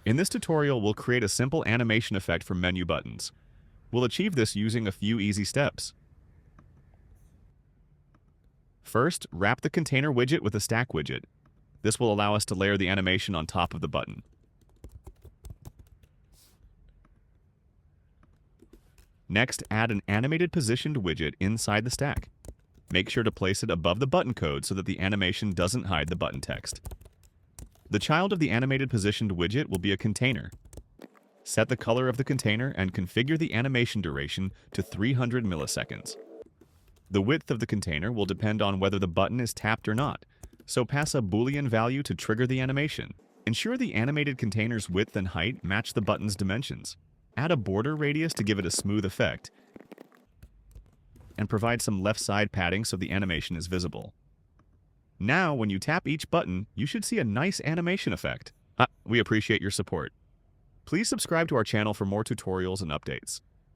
In this tutorial, we'll create a simple animation effect for menu buttons. We'll achieve this using a few easy steps. First, wrap the container widget with a stack widget. This will allow us to layer the animation on top of the button. Next, add an AnimatedPositioned widget inside the stack. Make sure to place it above the button code so that the animation doesn't hide the button text. The child of the AnimatedPositioned widget will be a container. Set the color of the container and configure the animation duration to 300 milliseconds. The width of the container will depend on whether the button is tapped or not, so pass a boolean value to trigger the animation. Ensure the animated container's width and height match the button's dimensions. Add a border radius to give it a smooth effect, and provide some left side padding so the animation is visible. Now, when you tap each button, you should see a nice animation effect. We appreciate your support. Please subscribe to our channel for more tutorials and updates.